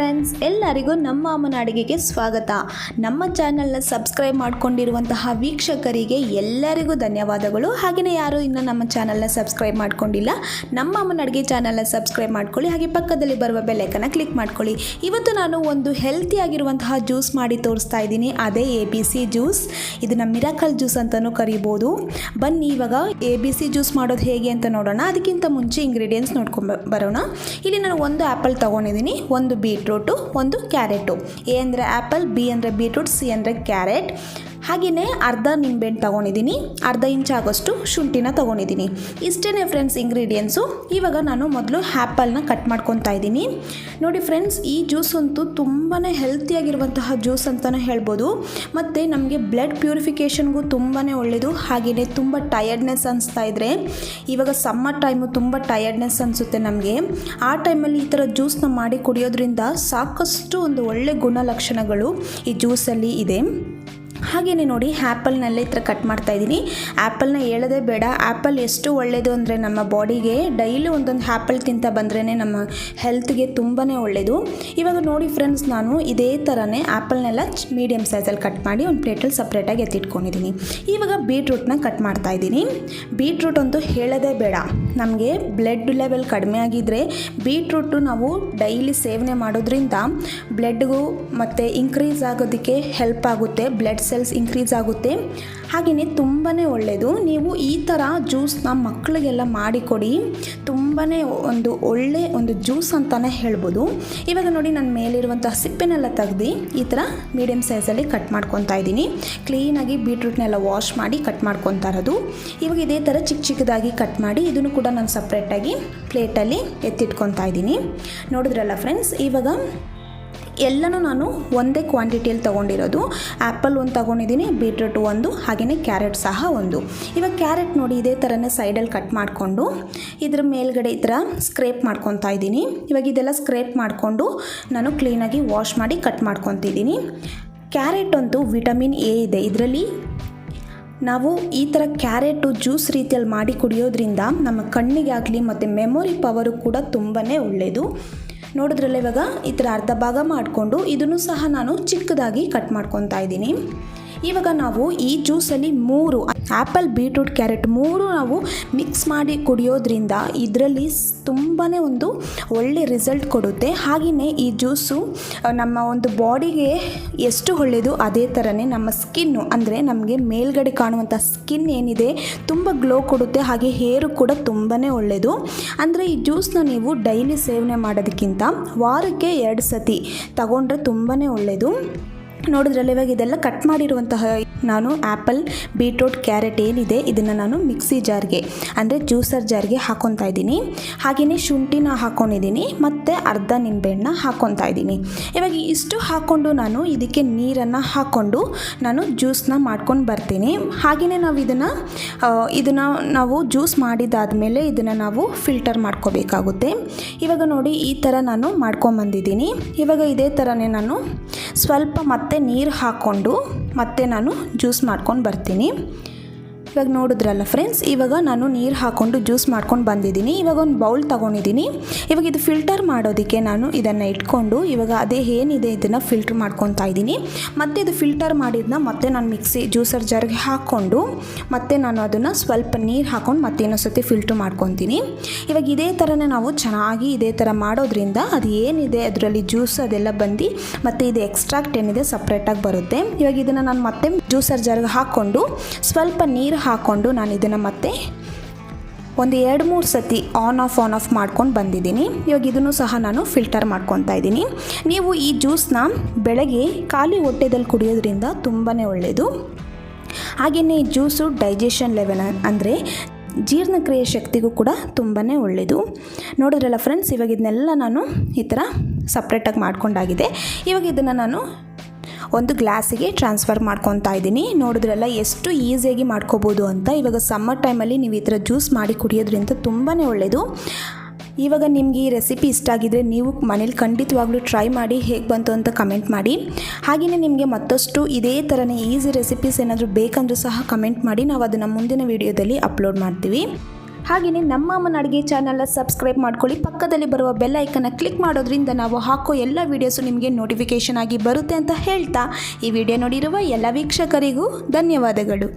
Friends, ಎಲ್ಲರಿಗೂ ನಮ್ಮ ಅಮ್ಮನ ಅಡುಗೆಗೆ ಸ್ವಾಗತ. ನಮ್ಮ ಚಾನಲ್ನ ಸಬ್ಸ್ಕ್ರೈಬ್ ಮಾಡ್ಕೊಂಡಿರುವಂತಹ ವೀಕ್ಷಕರಿಗೆ ಎಲ್ಲರಿಗೂ ಧನ್ಯವಾದಗಳು. ಹಾಗೆಯೇ ಯಾರು ಇನ್ನೂ ನಮ್ಮ ಚಾನಲ್ನ ಸಬ್ಸ್ಕ್ರೈಬ್ ಮಾಡ್ಕೊಂಡಿಲ್ಲ, ನಮ್ಮ ಅಮ್ಮನ ಅಡುಗೆ ಚಾನಲ್ನ ಸಬ್ಸ್ಕ್ರೈಬ್ ಮಾಡ್ಕೊಳ್ಳಿ. ಹಾಗೆ ಪಕ್ಕದಲ್ಲಿ ಬರುವ ಬೆಲ್ ಐಕಾನ್ ಕ್ಲಿಕ್ ಮಾಡ್ಕೊಳ್ಳಿ. ಇವತ್ತು ನಾನು ಒಂದು ಹೆಲ್ತಿ ಆಗಿರುವಂತಹ ಜ್ಯೂಸ್ ಮಾಡಿ ತೋರಿಸ್ತಾ ಇದ್ದೀನಿ. ಅದೇ ABC ಜ್ಯೂಸ್. ಇದನ್ನು ಮಿರಾಕಲ್ ಜ್ಯೂಸ್ ಅಂತಲೂ ಕರಿಬೋದು. ಬನ್ನಿ ಇವಾಗ ABC ಜ್ಯೂಸ್ ಮಾಡೋದು ಹೇಗೆ ಅಂತ ನೋಡೋಣ. ಅದಕ್ಕಿಂತ ಮುಂಚೆ ಇಂಗ್ರೀಡಿಯೆಂಟ್ಸ್ ನೋಡ್ಕೊಂಡು ಬರೋಣ. ಇಲ್ಲಿ ನಾನು ಒಂದು ಆ್ಯಪಲ್ ತೊಗೊಂಡಿದ್ದೀನಿ, ಒಂದು ಬೀಟ್ರೂಟು, ಒಂದು ಕ್ಯಾರೆಟು. ಎ ಅಂದರೆ ಆ್ಯಪಲ್, ಬಿ ಅಂದರೆ ಬೀಟ್ರೂಟ್, ಸಿ ಅಂದರೆ ಕ್ಯಾರೆಟ್. ಹಾಗೆಯೇ ಅರ್ಧ ನಿಂಬೆಹಣ್ಣು ತೊಗೊಂಡಿದ್ದೀನಿ, ಅರ್ಧ ಇಂಚ್ ಆಗೋಷ್ಟು ಶುಂಠಿನ ತೊಗೊಂಡಿದ್ದೀನಿ. ಇಷ್ಟೇ ಫ್ರೆಂಡ್ಸ್ ಇಂಗ್ರೀಡಿಯೆಂಟ್ಸು. ಇವಾಗ ನಾನು ಮೊದಲು ಆ್ಯಪಲ್ನ ಕಟ್ ಮಾಡ್ಕೊತಾ ಇದ್ದೀನಿ. ನೋಡಿ ಫ್ರೆಂಡ್ಸ್, ಈ ಜ್ಯೂಸ್ ಅಂತೂ ತುಂಬಾ ಹೆಲ್ತಿಯಾಗಿರುವಂತಹ ಜ್ಯೂಸ್ ಅಂತಲೇ ಹೇಳ್ಬೋದು. ಮತ್ತು ನಮಗೆ ಬ್ಲಡ್ ಪ್ಯೂರಿಫಿಕೇಷನ್ಗೂ ತುಂಬಾ ಒಳ್ಳೆಯದು. ಹಾಗೆಯೇ ತುಂಬ ಟಯರ್ಡ್ನೆಸ್ ಅನಿಸ್ತಾ ಇದ್ದರೆ, ಇವಾಗ ಸಮ್ಮರ್ ಟೈಮು ತುಂಬ ಟಯರ್ಡ್ನೆಸ್ ಅನಿಸುತ್ತೆ ನಮಗೆ. ಆ ಟೈಮಲ್ಲಿ ಈ ಥರ ಜ್ಯೂಸ್ನ ಮಾಡಿ ಕುಡಿಯೋದ್ರಿಂದ ಸಾಕಷ್ಟು ಒಂದು ಒಳ್ಳೆ ಗುಣಲಕ್ಷಣಗಳು ಈ ಜ್ಯೂಸಲ್ಲಿ ಇದೆ. ಹಾಗೆಯೇ ನೋಡಿ, ಆ್ಯಪಲ್ನೆಲ್ಲ ಈ ಥರ ಕಟ್ ಮಾಡ್ತಾಯಿದ್ದೀನಿ. ಆ್ಯಪಲ್ನ ಹೇಳೋದೇ ಬೇಡ, ಆ್ಯಪಲ್ ಎಷ್ಟು ಒಳ್ಳೆಯದು ಅಂದರೆ ನಮ್ಮ ಬಾಡಿಗೆ ಡೈಲಿ ಒಂದೊಂದು ಆ್ಯಪಲ್ ತಿಂತ ಬಂದ್ರೇ ನಮ್ಮ ಹೆಲ್ತ್ಗೆ ತುಂಬಾ ಒಳ್ಳೆಯದು. ಇವಾಗ ನೋಡಿ ಫ್ರೆಂಡ್ಸ್, ನಾನು ಇದೇ ಥರನೇ ಆ್ಯಪಲ್ನೆಲ್ಲ ಮೀಡಿಯಮ್ ಸೈಜಲ್ಲಿ ಕಟ್ ಮಾಡಿ ಒಂದು ಪ್ಲೇಟಲ್ಲಿ ಸಪ್ರೇಟಾಗಿ ಎತ್ತಿಟ್ಕೊಂಡಿದ್ದೀನಿ. ಇವಾಗ ಬೀಟ್ರೂಟ್ನ ಕಟ್ ಮಾಡ್ತಾಯಿದ್ದೀನಿ. ಬೀಟ್ರೂಟ್ ಅಂತೂ ಹೇಳೋದೇ ಬೇಡ, ನಮಗೆ ಬ್ಲಡ್ ಲೆವೆಲ್ ಕಡಿಮೆ ಆಗಿದ್ದರೆ ಬೀಟ್ರೂಟು ನಾವು ಡೈಲಿ ಸೇವನೆ ಮಾಡೋದ್ರಿಂದ ಬ್ಲಡ್ಗೂ ಮತ್ತು ಇನ್ಕ್ರೀಸ್ ಆಗೋದಕ್ಕೆ ಹೆಲ್ಪ್ ಆಗುತ್ತೆ, ಬ್ಲಡ್ ಸೆಲ್ಸ್ ಇನ್ಕ್ರೀಸ್ ಆಗುತ್ತೆ. ಹಾಗೆಯೇ ತುಂಬಾ ಒಳ್ಳೆಯದು. ನೀವು ಈ ಥರ ಜ್ಯೂಸ್ನ ಮಕ್ಕಳಿಗೆಲ್ಲ ಮಾಡಿಕೊಡಿ, ತುಂಬಾ ಒಂದು ಜ್ಯೂಸ್ ಅಂತಲೇ ಹೇಳ್ಬೋದು. ಇವಾಗ ನೋಡಿ, ನಾನು ಮೇಲಿರುವಂಥ ಸಿಪ್ಪೆನೆಲ್ಲ ತೆಗೆದು ಈ ಥರ ಮೀಡಿಯಮ್ ಸೈಜಲ್ಲಿ ಕಟ್ ಮಾಡ್ಕೊತಾ ಇದ್ದೀನಿ. ಕ್ಲೀನಾಗಿ ಬೀಟ್ರೂಟ್ನೆಲ್ಲ ವಾಶ್ ಮಾಡಿ ಕಟ್ ಮಾಡ್ಕೊತಾ ಇರೋದು. ಇವಾಗ ಇದೇ ಥರ ಚಿಕ್ಕ ಚಿಕ್ಕದಾಗಿ ಕಟ್ ಮಾಡಿ ಇದನ್ನು ಕೂಡ ನಾನು ಸಪ್ರೇಟಾಗಿ ಪ್ಲೇಟಲ್ಲಿ ಎತ್ತಿಟ್ಕೊತಾ ಇದ್ದೀನಿ. ನೋಡಿದ್ರಲ್ಲ ಫ್ರೆಂಡ್ಸ್, ಇವಾಗ ಎಲ್ಲನೂ ನಾನು ಒಂದೇ ಕ್ವಾಂಟಿಟಿಯಲ್ಲಿ ತೊಗೊಂಡಿರೋದು. ಆ್ಯಪಲ್ ಒಂದು ತೊಗೊಂಡಿದ್ದೀನಿ, ಬೀಟ್ರೂಟ್ ಒಂದು, ಹಾಗೆಯೇ ಕ್ಯಾರೆಟ್ ಸಹ ಒಂದು. ಇವಾಗ ಕ್ಯಾರೆಟ್ ನೋಡಿ ಇದೇ ಥರನೇ ಸೈಡಲ್ಲಿ ಕಟ್ ಮಾಡಿಕೊಂಡು ಇದ್ರ ಮೇಲ್ಗಡೆ ಈ ಥರ ಸ್ಕ್ರೇಪ್ ಮಾಡ್ಕೊತಾ ಇದ್ದೀನಿ. ಇವಾಗ ಇದೆಲ್ಲ ಸ್ಕ್ರೇಪ್ ಮಾಡಿಕೊಂಡು ನಾನು ಕ್ಲೀನಾಗಿ ವಾಶ್ ಮಾಡಿ ಕಟ್ ಮಾಡ್ಕೊತಿದ್ದೀನಿ. ಕ್ಯಾರೆಟ್ ಅಂತೂ ವಿಟಮಿನ್ ಎ ಇದೆ ಇದರಲ್ಲಿ. ನಾವು ಈ ಥರ ಕ್ಯಾರೆಟು ಜ್ಯೂಸ್ ರೀತಿಯಲ್ಲಿ ಮಾಡಿ ಕುಡಿಯೋದ್ರಿಂದ ನಮ್ಮ ಕಣ್ಣಿಗೆ ಆಗಲಿ ಮತ್ತು ಮೆಮೊರಿ ಪವರು ಕೂಡ ತುಂಬಾ ಒಳ್ಳೆಯದು. ನೋಡಿದ್ರಲ್ಲ, ಇವಾಗ ಈ ಥರ ಅರ್ಧ ಭಾಗ ಮಾಡಿಕೊಂಡು ಇದನ್ನು ಸಹ ನಾನು ಚಿಕ್ಕದಾಗಿ ಕಟ್ ಮಾಡ್ಕೊತಾ ಇದ್ದೀನಿ. ಇವಾಗ ನಾವು ಈ ಜ್ಯೂಸಲ್ಲಿ 3 ಆ್ಯಪಲ್, ಬೀಟ್ರೂಟ್, ಕ್ಯಾರೆಟ್ 3 ನಾವು ಮಿಕ್ಸ್ ಮಾಡಿ ಕುಡಿಯೋದ್ರಿಂದ ಇದರಲ್ಲಿ ತುಂಬಾ ಒಂದು ಒಳ್ಳೆ ರಿಸಲ್ಟ್ ಕೊಡುತ್ತೆ. ಹಾಗೆಯೇ ಈ ಜ್ಯೂಸು ನಮ್ಮ ಒಂದು ಬಾಡಿಗೆ ಎಷ್ಟು ಒಳ್ಳೆಯದು, ಅದೇ ಥರನೇ ನಮ್ಮ ಸ್ಕಿನ್ನು ಅಂದರೆ ನಮಗೆ ಮೇಲ್ಗಡೆ ಕಾಣುವಂಥ ಸ್ಕಿನ್ ಏನಿದೆ ತುಂಬ ಗ್ಲೋ ಕೊಡುತ್ತೆ. ಹಾಗೆ ಹೇರು ಕೂಡ ತುಂಬಾ ಒಳ್ಳೆಯದು. ಅಂದರೆ ಈ ಜ್ಯೂಸ್ನ ನೀವು ಡೈಲಿ ಸೇವನೆ ಮಾಡೋದಕ್ಕಿಂತ ವಾರಕ್ಕೆ 2 ಸತಿ ತಗೊಂಡ್ರೆ ತುಂಬಾ ಒಳ್ಳೆಯದು. ನೋಡಿದ್ರಲ್ಲ, ಇವಾಗ ಇದೆಲ್ಲ ಕಟ್ ಮಾಡಿರುವಂತಹ ನಾನು ಆ್ಯಪಲ್, ಬೀಟ್ರೂಟ್, ಕ್ಯಾರೆಟ್ ಏನಿದೆ ಇದನ್ನು ನಾನು ಮಿಕ್ಸಿ ಜಾರ್ಗೆ ಅಂದರೆ ಜ್ಯೂಸರ್ ಜಾರ್ಗೆ ಹಾಕ್ಕೊತಾ ಇದ್ದೀನಿ. ಹಾಗೆಯೇ ಶುಂಠಿನ ಹಾಕ್ಕೊಂಡಿದ್ದೀನಿ ಮತ್ತು ಅರ್ಧ ನಿಂಬೆಹಣ್ಣು ಹಾಕ್ಕೊತಾ ಇದ್ದೀನಿ. ಇವಾಗ ಇಷ್ಟು ಹಾಕ್ಕೊಂಡು ನಾನು ಇದಕ್ಕೆ ನೀರನ್ನು ಹಾಕ್ಕೊಂಡು ನಾನು ಜ್ಯೂಸನ್ನ ಮಾಡ್ಕೊಂಡು ಬರ್ತೀನಿ. ಹಾಗೆಯೇ ನಾವು ಇದನ್ನು ನಾವು ಜ್ಯೂಸ್ ಮಾಡಿದಾದಮೇಲೆ ಇದನ್ನು ನಾವು ಫಿಲ್ಟರ್ ಮಾಡ್ಕೋಬೇಕಾಗುತ್ತೆ. ಇವಾಗ ನೋಡಿ, ಈ ಥರ ನಾನು ಮಾಡ್ಕೊಂಬಂದಿದ್ದೀನಿ. ಇವಾಗ ಇದೇ ಥರನೇ ನಾನು ಸ್ವಲ್ಪ ಮತ್ತೆ ನೀರು ಹಾಕ್ಕೊಂಡು ಮತ್ತೆ ನಾನು ಜ್ಯೂಸ್ ಮಾಡ್ಕೊಂಡು ಬರ್ತೀನಿ. ಇವಾಗ ನೋಡಿದ್ರಲ್ಲ ಫ್ರೆಂಡ್ಸ್, ಇವಾಗ ನಾನು ನೀರು ಹಾಕ್ಕೊಂಡು ಜ್ಯೂಸ್ ಮಾಡ್ಕೊಂಡು ಬಂದಿದ್ದೀನಿ. ಇವಾಗ ಒಂದು ಬೌಲ್ ತೊಗೊಂಡಿದ್ದೀನಿ. ಇವಾಗ ಇದು ಫಿಲ್ಟರ್ ಮಾಡೋದಕ್ಕೆ ನಾನು ಇದನ್ನು ಇಟ್ಕೊಂಡು ಇವಾಗ ಅದೇ ಏನಿದೆ ಇದನ್ನು ಫಿಲ್ಟ್ರ್ ಮಾಡ್ಕೊತಾ ಇದ್ದೀನಿ. ಮತ್ತು ಇದು ಫಿಲ್ಟರ್ ಮಾಡಿದ್ದನ್ನ ಮತ್ತೆ ನಾನು ಮಿಕ್ಸಿ ಜ್ಯೂಸರ್ ಜಾರ್ಗೆ ಹಾಕ್ಕೊಂಡು ಮತ್ತೆ ನಾನು ಅದನ್ನು ಸ್ವಲ್ಪ ನೀರು ಹಾಕ್ಕೊಂಡು ಮತ್ತೆ ಇನ್ನೊಂದು ಸತಿ ಫಿಲ್ಟ್ರ್ ಮಾಡ್ಕೊತೀನಿ. ಇವಾಗ ಇದೇ ಥರನೇ ನಾವು ಚೆನ್ನಾಗಿ ಇದೇ ಥರ ಮಾಡೋದ್ರಿಂದ ಅದು ಏನಿದೆ ಅದರಲ್ಲಿ ಜ್ಯೂಸ್ ಅದೆಲ್ಲ ಬಂದು ಮತ್ತು ಇದು ಎಕ್ಸ್ಟ್ರಾಕ್ಟ್ ಏನಿದೆ ಸಪ್ರೇಟಾಗಿ ಬರುತ್ತೆ. ಇವಾಗ ಇದನ್ನು ನಾನು ಮತ್ತೆ ಜ್ಯೂಸರ್ ಜಾರ್ಗೆ ಹಾಕ್ಕೊಂಡು ಸ್ವಲ್ಪ ನೀರು ಹಾಕ್ಕೊಂಡು ನಾನು ಇದನ್ನು ಮತ್ತೆ ಒಂದು 2-3 ಸತಿ ಆನ್ ಆಫ್ ಮಾಡ್ಕೊಂಡು ಬಂದಿದ್ದೀನಿ. ಇವಾಗ ಇದನ್ನು ಸಹ ನಾನು ಫಿಲ್ಟರ್ ಮಾಡ್ಕೊತಾ ಇದ್ದೀನಿ. ನೀವು ಈ ಜ್ಯೂಸ್ನ ಬೆಳಗ್ಗೆ ಖಾಲಿ ಹೊಟ್ಟೆದಲ್ಲಿ ಕುಡಿಯೋದ್ರಿಂದ ತುಂಬಾ ಒಳ್ಳೆಯದು. ಹಾಗೆಯೇ ಈ ಜ್ಯೂಸು ಡೈಜೆಷನ್ ಲೆವೆಲ್ ಅಂದರೆ ಜೀರ್ಣಕ್ರಿಯೆ ಶಕ್ತಿಗೂ ಕೂಡ ತುಂಬಾ ಒಳ್ಳೆಯದು. ನೋಡಿದ್ರಲ್ಲ ಫ್ರೆಂಡ್ಸ್, ಇವಾಗ ಇದನ್ನೆಲ್ಲ ನಾನು ಈ ಥರ ಸಪ್ರೇಟಾಗಿ ಮಾಡ್ಕೊಂಡಾಗಿದೆ. ಇವಾಗ ಇದನ್ನು ನಾನು ಒಂದು ಗ್ಲಾಸಿಗೆ ಟ್ರಾನ್ಸ್ಫರ್ ಮಾಡ್ಕೊತಾ ಇದ್ದೀನಿ. ನೋಡಿದ್ರಲ್ಲ ಎಷ್ಟು ಈಸಿಯಾಗಿ ಮಾಡ್ಕೋಬೋದು ಅಂತ. ಇವಾಗ ಸಮ್ಮರ್ ಟೈಮಲ್ಲಿ ನೀವು ಈ ಥರ ಜ್ಯೂಸ್ ಮಾಡಿ ಕುಡಿಯೋದ್ರಿಂದ ತುಂಬಾ ಒಳ್ಳೆಯದು. ಇವಾಗ ನಿಮಗೆ ಈ ರೆಸಿಪಿ ಇಷ್ಟ ಆಗಿದ್ರೆ ನೀವು ಮನೇಲಿ ಖಂಡಿತವಾಗ್ಲೂ ಟ್ರೈ ಮಾಡಿ, ಹೇಗೆ ಬಂತು ಅಂತ ಕಮೆಂಟ್ ಮಾಡಿ. ಹಾಗೆಯೇ ನಿಮಗೆ ಮತ್ತಷ್ಟು ಇದೇ ಥರನೇ ಈಸಿ ರೆಸಿಪೀಸ್ ಏನಾದರೂ ಬೇಕಂದ್ರೂ ಸಹ ಕಮೆಂಟ್ ಮಾಡಿ, ನಾವು ಅದನ್ನು ಮುಂದಿನ ವೀಡಿಯೋದಲ್ಲಿ ಅಪ್ಲೋಡ್ ಮಾಡ್ತೀವಿ. ಹಾಗೆಯೇ ನಮ್ಮ ಅಮ್ಮನ ಅಡುಗೆ ಚಾನಲ್ನ ಸಬ್ಸ್ಕ್ರೈಬ್ ಮಾಡ್ಕೊಳ್ಳಿ. ಪಕ್ಕದಲ್ಲಿ ಬರುವ ಬೆಲ್ ಐಕನ್ನ ಕ್ಲಿಕ್ ಮಾಡೋದ್ರಿಂದ ನಾವು ಹಾಕೋ ಎಲ್ಲ ವೀಡಿಯೋಸು ನಿಮಗೆ ನೋಟಿಫಿಕೇಷನ್ ಆಗಿ ಬರುತ್ತೆ ಅಂತ ಹೇಳ್ತಾ ಈ ವಿಡಿಯೋ ನೋಡಿರುವ ಎಲ್ಲ ವೀಕ್ಷಕರಿಗೂ ಧನ್ಯವಾದಗಳು.